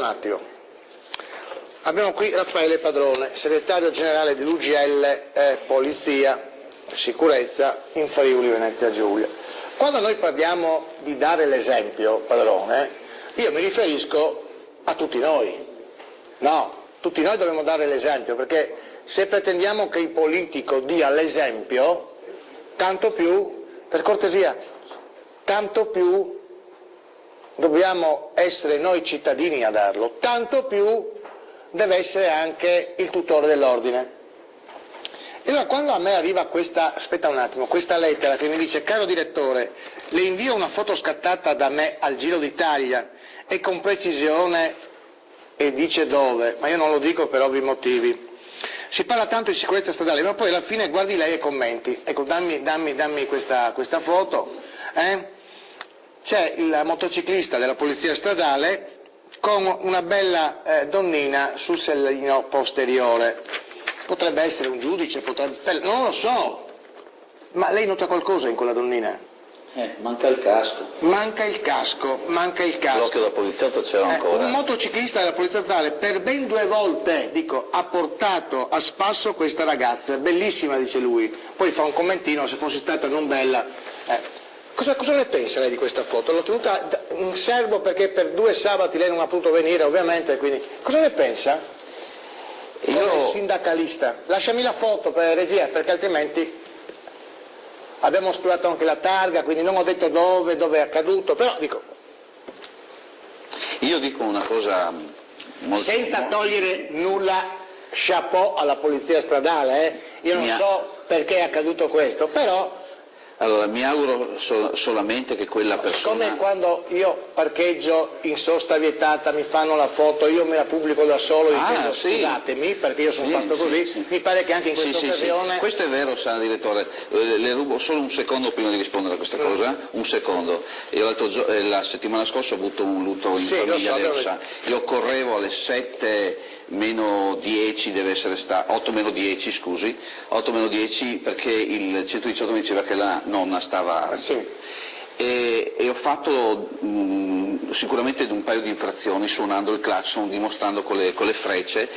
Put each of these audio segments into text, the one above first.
un attimo. Abbiamo qui Raffaele Padrone, segretario generale dell'UGL Polizia Sicurezza in Friuli Venezia Giulia. Quando noi parliamo di dare l'esempio, Padrone, io mi riferisco a tutti noi. No, tutti noi dobbiamo dare l'esempio, perché se pretendiamo che il politico dia l'esempio, tanto più, per cortesia, tanto più dobbiamo essere noi cittadini a darlo, tanto più deve essere anche il tutore dell'ordine. E allora quando a me arriva questa lettera che mi dice: caro direttore, le invio una foto scattata da me al Giro d'Italia e con precisione, e dice dove, ma io non lo dico per ovvi motivi. Si parla tanto di sicurezza stradale, ma poi alla fine guardi lei e commenti. Ecco, dammi questa foto. C'è il motociclista della polizia stradale con una bella donnina sul sellino posteriore. Potrebbe essere un giudice, non lo so, ma lei nota qualcosa in quella donnina? Manca il casco. Manca il casco. L'occhio da poliziotto c'era ancora. Un motociclista della polizia stradale per ben 2 volte, ha portato a spasso questa ragazza, bellissima dice lui, poi fa un commentino: se fosse stata non bella. Cosa ne pensa lei di questa foto? L'ho tenuta in serbo perché per 2 sabati lei non ha potuto venire, ovviamente, quindi cosa ne pensa? Come sindacalista. Lasciami la foto per regia, perché altrimenti abbiamo oscurato anche la targa, quindi non ho detto dove è accaduto, però dico... Io dico una cosa molto... Senza togliere nulla, chapeau alla polizia stradale, Io non so perché è accaduto questo, però... Allora, mi auguro solamente che quella persona... Come quando io parcheggio in sosta vietata, mi fanno la foto, io me la pubblico da solo dicendo scusatemi perché io sono fatto così, mi pare che anche in questa occasione... Questo è vero, sa direttore, le rubo solo un secondo prima di rispondere a questa cosa, un secondo. Io la settimana scorsa ho avuto un lutto in famiglia, lei lo sa, io correvo alle 7 meno 10 deve essere stato, 8 meno 10 scusi, 8 meno 10 perché il 118 mi diceva che la nonna stava... E ho fatto sicuramente un paio di infrazioni suonando il clacson, dimostrando con le frecce.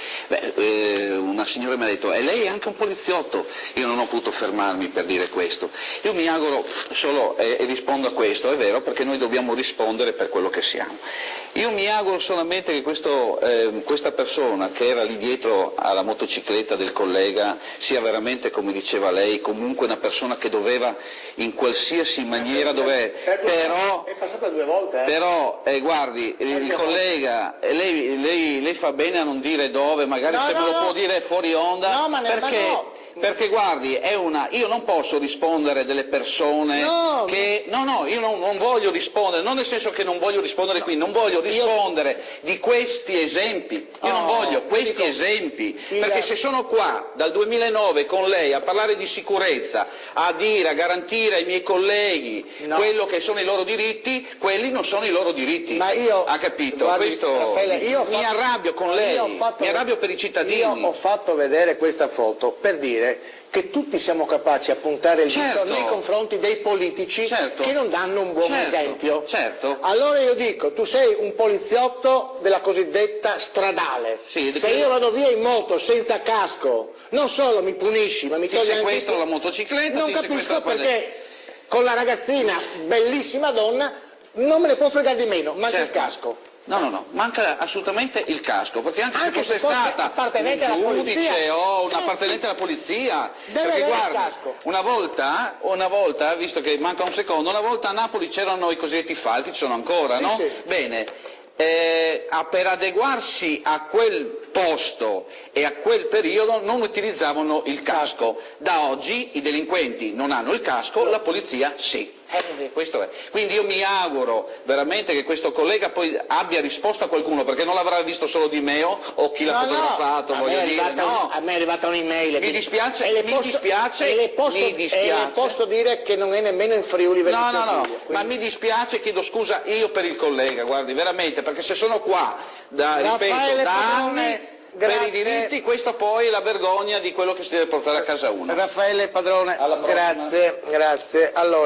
Una signora mi ha detto: e lei è anche un poliziotto? Io non ho potuto fermarmi per dire questo. Io mi auguro solo, e rispondo a questo, è vero, perché noi dobbiamo rispondere per quello che siamo. Io mi auguro solamente che questa persona che era lì dietro alla motocicletta del collega sia veramente, come diceva lei, comunque una persona che doveva in qualsiasi maniera però è passata 2 volte. Però guardi, il collega, lei fa bene a non dire dove, magari se me lo può dire fuori onda, perché guardi, io non posso rispondere delle persone che... io non voglio rispondere, non nel senso che non voglio rispondere qui, non voglio rispondere di questi esempi, io non voglio questi esempi, perché se sono qua dal 2009 con lei a parlare di sicurezza, a garantire ai miei colleghi quello che sono i loro diritti, quelli non sono i loro diritti. Ma io, ha capito? Guardi, Questo Raffaele, mi arrabbio con lei, mi arrabbio per i cittadini. Io ho fatto vedere questa foto per dire che tutti siamo capaci a puntare il dito nei confronti dei politici che non danno un buon esempio. Allora io dico, tu sei un poliziotto della cosiddetta stradale. Se io vado via in moto senza casco, non solo mi punisci, ma mi togli anche... Ti sequestro la motocicletta, non capisco perché con la ragazzaina, bellissima donna, non me ne può fregare di meno, manca il casco. No, manca assolutamente il casco, perché anche se fosse stata un giudice o un appartenente alla polizia, perché guarda, una volta, visto che manca un secondo, una volta a Napoli c'erano i cosiddetti falchi, ci sono ancora, no? Bene, per adeguarsi a quel posto e a quel periodo non utilizzavano il casco. Da oggi i delinquenti non hanno il casco, la polizia sì. Questo è. Quindi io mi auguro veramente che questo collega poi abbia risposto a qualcuno, perché non l'avrà visto solo di me o chi l'ha fotografato, voglio dire. A me è arrivata un'email. Mi dispiace, e le posso dire che non è nemmeno in Friuli Venezia Giulia. No, ma mi dispiace, chiedo scusa io per il collega, guardi, veramente, perché se sono qua, ripeto, da anni per i diritti, questa poi è la vergogna di quello che si deve portare a casa uno. Raffaele Padrone, grazie. Allora.